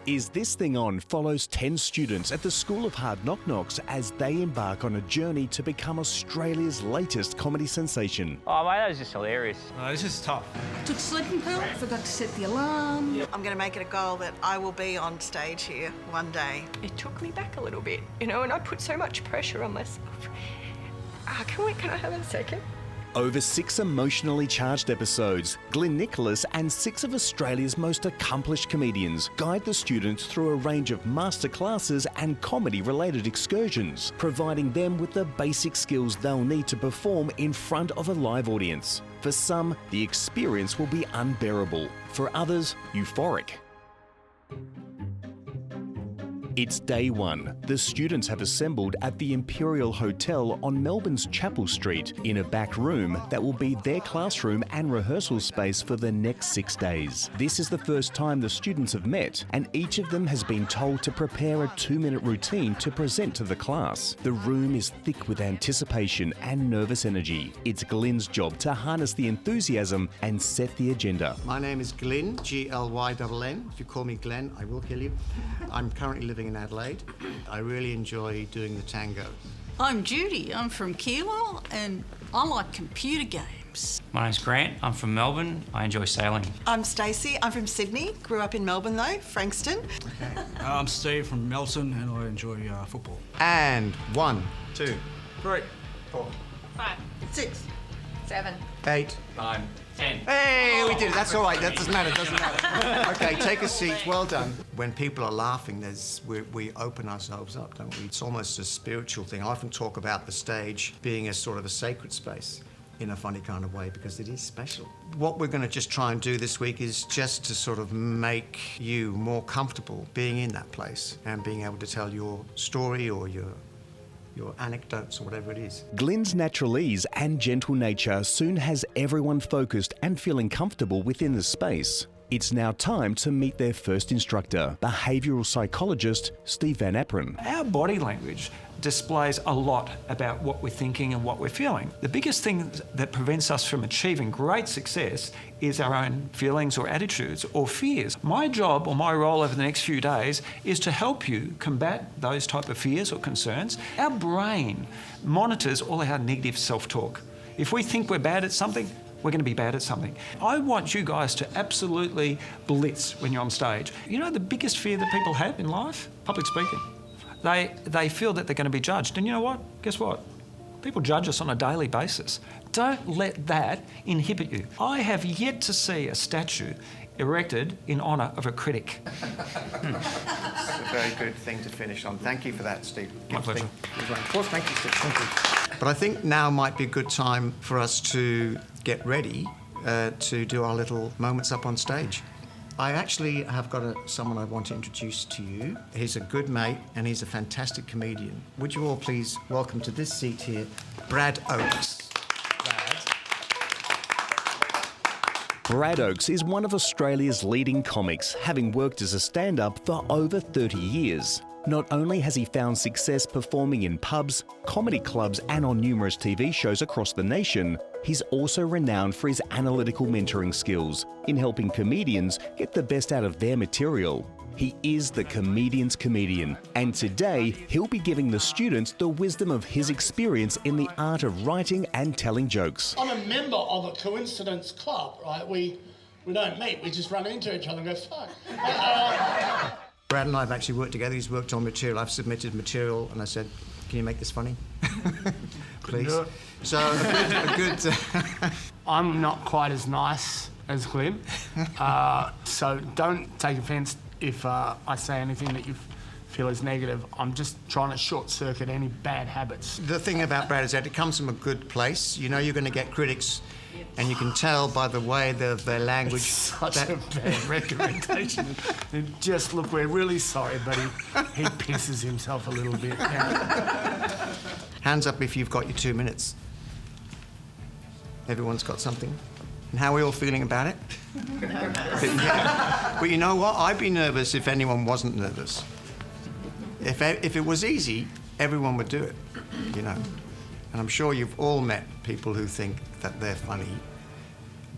Is This Thing On follows 10 students at the School of Hard Knock Knocks as they embark on a journey to become Australia's latest comedy sensation. Oh mate, that was just hilarious. This is tough. Took a sleeping pill, forgot to set the alarm. I'm going to make it a goal that I will be on stage here one day. It took me back a little bit, and I put so much pressure on myself. Can I have a second? Over 6 emotionally charged episodes, Glyn Nicholas and 6 of Australia's most accomplished comedians guide the students through a range of masterclasses and comedy-related excursions, providing them with the basic skills they'll need to perform in front of a live audience. For some, the experience will be unbearable. For others, euphoric. It's day 1. The students have assembled at the Imperial Hotel on Melbourne's Chapel Street in a back room that will be their classroom and rehearsal space for the next 6 days. This is the first time the students have met, and each of them has been told to prepare a 2-minute routine to present to the class. The room is thick with anticipation and nervous energy. It's Glyn's job to harness the enthusiasm and set the agenda. My name is Glyn, Glynn. If you call me Glenn, I will kill you. I'm currently living in Adelaide. I really enjoy doing the tango. I'm Judy, I'm from Keilor and I like computer games. My name's Grant, I'm from Melbourne, I enjoy sailing. I'm Stacey, I'm from Sydney, grew up in Melbourne though, Frankston. Okay. I'm Steve from Melton and I enjoy football. And 1, 2, 3, 4, 5, 6, 7. 8. 9, 10. Hey, we did it. That's all right. That doesn't matter. Okay, take a seat. Well done. When people are laughing, we open ourselves up, don't we? It's almost a spiritual thing. I often talk about the stage being a sort of a sacred space in a funny kind of way because it is special. What we're going to just try and do this week is just to sort of make you more comfortable being in that place and being able to tell your story or your anecdotes or whatever it is. Glyn's natural ease and gentle nature soon has everyone focused and feeling comfortable within the space. It's now time to meet their first instructor, behavioural psychologist Steve Van Apron. Our body language displays a lot about what we're thinking and what we're feeling. The biggest thing that prevents us from achieving great success is our own feelings or attitudes or fears. My job or my role over the next few days is to help you combat those type of fears or concerns. Our brain monitors all our negative self-talk. If we think we're bad at something, we're going to be bad at something. I want you guys to absolutely blitz when you're on stage. You know the biggest fear that people have in life? Public speaking. They feel that they're going to be judged. And you know what? Guess what? People judge us on a daily basis. Don't let that inhibit you. I have yet to see a statue erected in honour of a critic. That's a very good thing to finish on. Thank you for that, Steve. My pleasure. Of course, thank you, Steve. Thank you. But I think now might be a good time for us to get ready to do our little moments up on stage. I actually have got someone I want to introduce to you. He's a good mate and he's a fantastic comedian. Would you all please welcome to this seat here, Brad Oakes. Brad Oakes is one of Australia's leading comics, having worked as a stand-up for over 30 years. Not only has he found success performing in pubs, comedy clubs and on numerous TV shows across the nation, he's also renowned for his analytical mentoring skills in helping comedians get the best out of their material. He is the comedian's comedian, and today he'll be giving the students the wisdom of his experience in the art of writing and telling jokes. I'm a member of a coincidence club, right? We don't meet, we just run into each other and go, fuck. Brad and I have actually worked together. He's worked on material. I've submitted material and I said, can you make this funny? Please. So a good I'm not quite as nice as Glyn, so don't take offence if I say anything that you feel is negative. I'm just trying to short-circuit any bad habits. The thing about Brad is that it comes from a good place. You know you're going to get critics, and you can tell by the way their language. It's such a bad recommendation. Just look, we're really sorry, but he pisses himself a little bit. Yeah. Hands up if you've got your 2 minutes. Everyone's got something. And how are we all feeling about it? But you know what? I'd be nervous if anyone wasn't nervous. If it was easy, everyone would do it, you know. And I'm sure you've all met people who think that they're funny,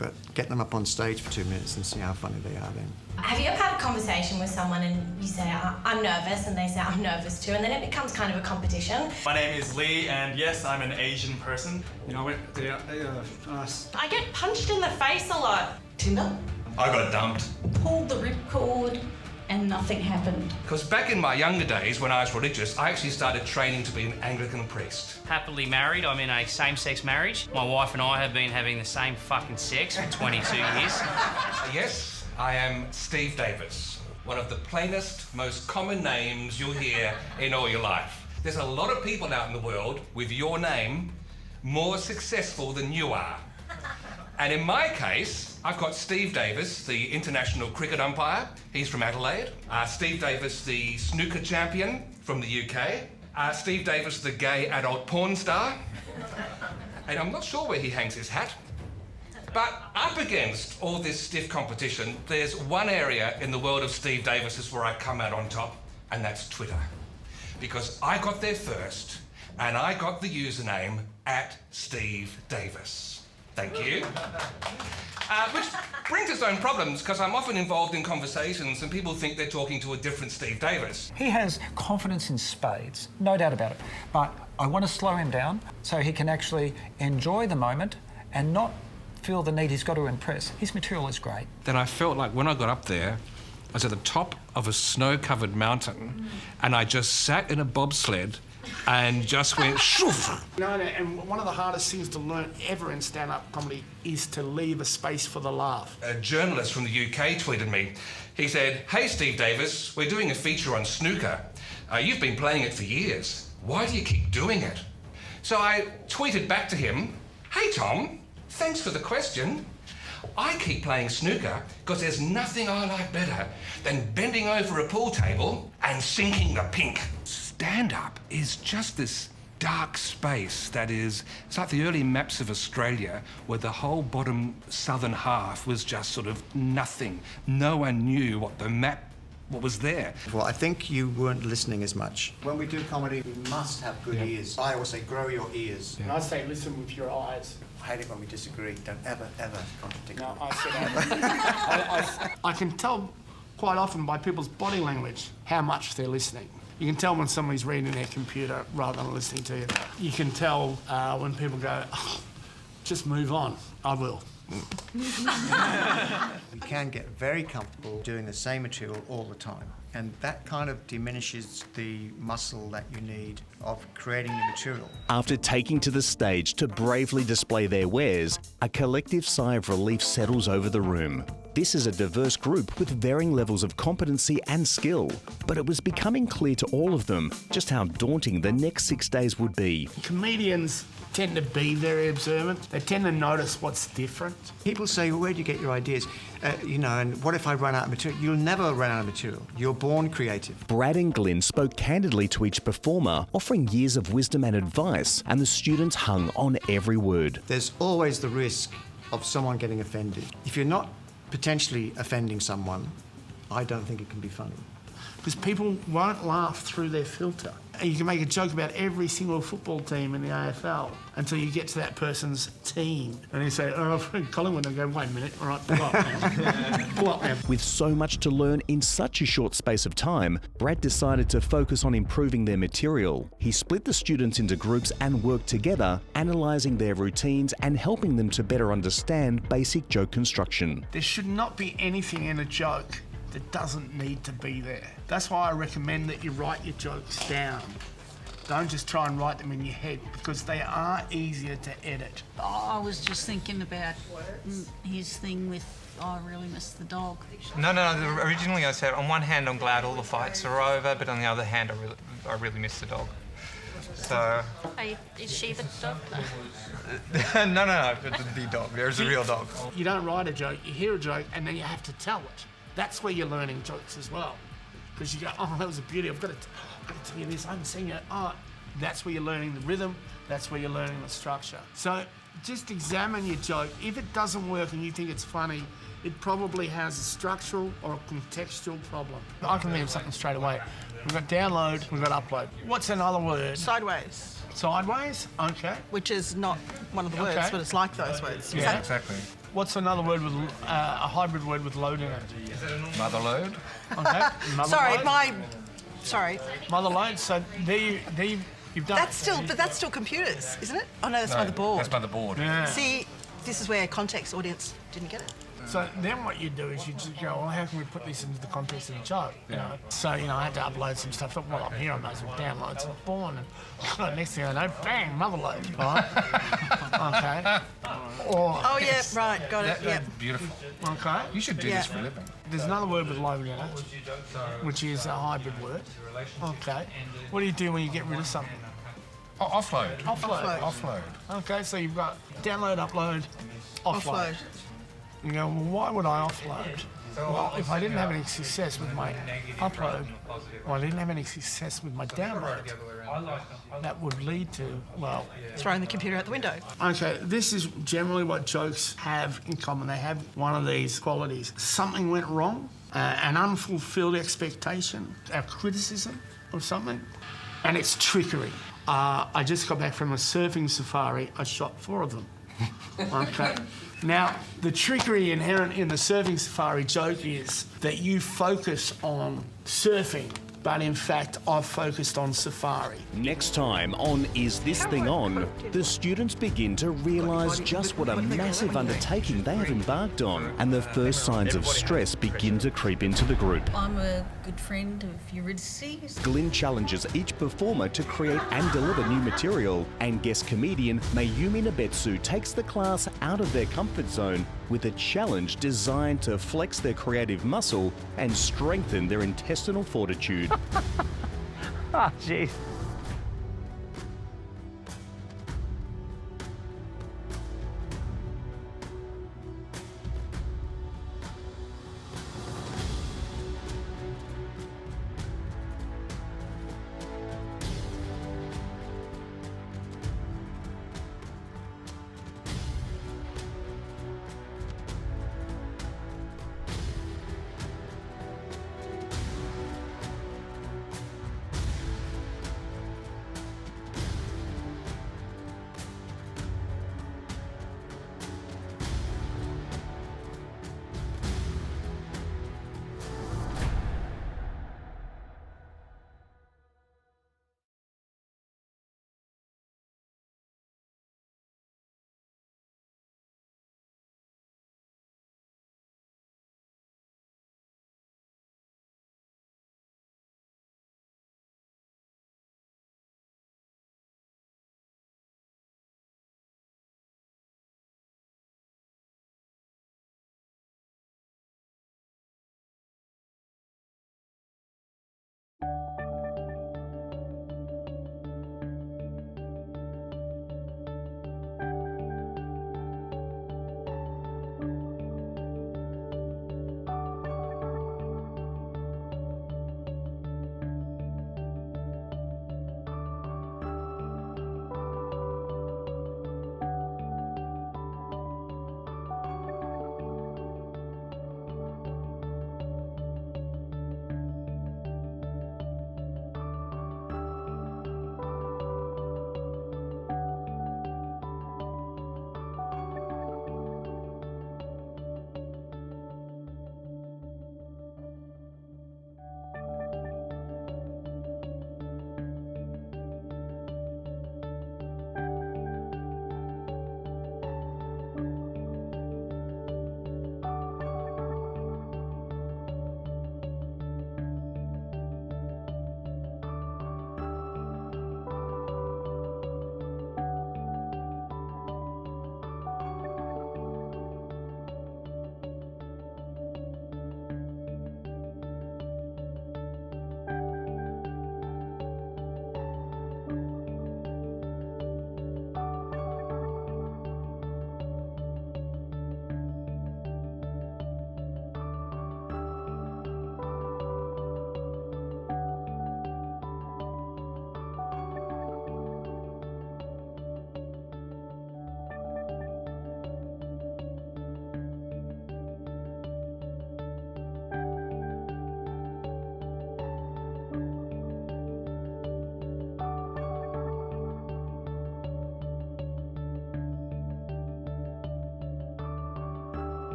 but get them up on stage for 2 minutes and see how funny they are then. Have you ever had a conversation with someone and you say, I'm nervous, and they say, I'm nervous too, and then it becomes kind of a competition? My name is Lee, and yes, I'm an Asian person. You know, I get punched in the face a lot. Tinder? I got dumped. Pulled the ripcord and nothing happened. Because back in my younger days, when I was religious, I actually started training to be an Anglican priest. Happily married. I'm in a same-sex marriage. My wife and I have been having the same fucking sex for 22 years. Yes, I am Steve Davis, one of the plainest, most common names you'll hear in all your life. There's a lot of people out in the world with your name more successful than you are. And in my case, I've got Steve Davis, the international cricket umpire. He's from Adelaide. Steve Davis, the snooker champion from the UK. Steve Davis, the gay adult porn star. And I'm not sure where he hangs his hat. But up against all this stiff competition, there's one area in the world of Steve Davises where I come out on top, and that's Twitter. Because I got there first, and I got the username @SteveDavis. Thank you. Which brings its own problems, because I'm often involved in conversations and people think they're talking to a different Steve Davis. He has confidence in spades, no doubt about it. But I want to slow him down so he can actually enjoy the moment and not feel the need he's got to impress. His material is great. Then I felt like when I got up there, I was at the top of a snow-covered mountain and I just sat in a bobsled and just went shoof. No, and one of the hardest things to learn ever in stand-up comedy is to leave a space for the laugh. A journalist from the UK tweeted me. He said, "Hey Steve Davis, we're doing a feature on snooker. You've been playing it for years. Why do you keep doing it?" So I tweeted back to him, "Hey Tom, thanks for the question. I keep playing snooker because there's nothing I like better than bending over a pool table and sinking the pink." Stand-up is just this dark space that is, it's like the early maps of Australia where the whole bottom southern half was just sort of nothing. No one knew what was there. Well, I think you weren't listening as much. When we do comedy, we must have good ears. I always say, grow your ears. And I say, listen with your eyes. I hate it when we disagree. Don't ever contradict. No, I said I can tell quite often by people's body language how much they're listening. You can tell when somebody's reading their computer rather than listening to you. You can tell when people go, oh, just move on. I will. You can get very comfortable doing the same material all the time. And that kind of diminishes the muscle that you need of creating new material. After taking to the stage to bravely display their wares, a collective sigh of relief settles over the room. This is a diverse group with varying levels of competency and skill, but it was becoming clear to all of them just how daunting the next 6 days would be. Comedians tend to be very observant. They tend to notice what's different. People say, well, where do you get your ideas? And what if I run out of material? You'll never run out of material. You're born creative. Brad and Glenn spoke candidly to each performer, offering years of wisdom and advice, and the students hung on every word. There's always the risk of someone getting offended. If you're not potentially offending someone, I don't think it can be funny. Because people won't laugh through their filter. You can make a joke about every single football team in the AFL until you get to that person's team. And you say, oh, Collingwood, and I go, wait a minute, all right, pull up now. Pull up now. With so much to learn in such a short space of time, Brad decided to focus on improving their material. He split the students into groups and worked together, analysing their routines and helping them to better understand basic joke construction. There should not be anything in a joke that doesn't need to be there. That's why I recommend that you write your jokes down. Don't just try and write them in your head, because they are easier to edit. I was just thinking about his thing with, I really miss the dog. No. Originally I said, on one hand I'm glad all the fights are over, but on the other hand I really miss the dog. So... Is she the dog? No, the dog. There's a real dog. You don't write a joke, you hear a joke, and then you have to tell it. That's where you're learning jokes as well. Because you go, oh, that was a beauty, I've got to tell you this, I haven't seen it. Oh, that's where you're learning the rhythm, that's where you're learning the structure. So just examine your joke. If it doesn't work and you think it's funny, it probably has a structural or a contextual problem. I can think of something straight away. We've got download, we've got upload. What's another word? Sideways. Sideways? Okay. Which is not one of the words, but it's like those words. Yeah, exactly. What's another word with a hybrid word with load in it? Motherload. Okay. Sorry. Motherload. So there you've done. But that's still computers, isn't it? Oh no, that's motherboard. That's motherboard. Yeah. See, this is where context audience didn't get it. So then what you do is you just go, well, how can we put this into the context of the joke? You know? So, you know, I had to upload some stuff. Well, I'm here, I might as well download some porn. And next thing I know, bang, motherload, right? Okay. Oh, yeah, right, got it, yeah. Beautiful. Okay. You should do this for a living. There's another word with load in it, which is a hybrid word. Okay. What do you do when you get rid of something? Oh, offload. Offload. Okay, so you've got download, upload, offload. You go, well, why would I offload? Well, if I didn't have any success with my upload, or I didn't have any success with my download, that would lead to, well... throwing the computer out the window. Okay, this is generally what jokes have in common. They have one of these qualities. Something went wrong, an unfulfilled expectation, a criticism of something, and it's trickery. I just got back from a surfing safari. I shot 4 of them. Okay. Now, the trickery inherent in the surfing safari joke is that you focus on surfing, but in fact, I've focused on safari. Next time on Is This Thing On, the students begin to realise just what a massive undertaking they have embarked on, and the first signs of stress begin to creep into the group. I'm a good friend of Eurydice. Glyn challenges each performer to create and deliver new material, and guest comedian Mayumi Nabetsu takes the class out of their comfort zone with a challenge designed to flex their creative muscle and strengthen their intestinal fortitude. Oh, jeez.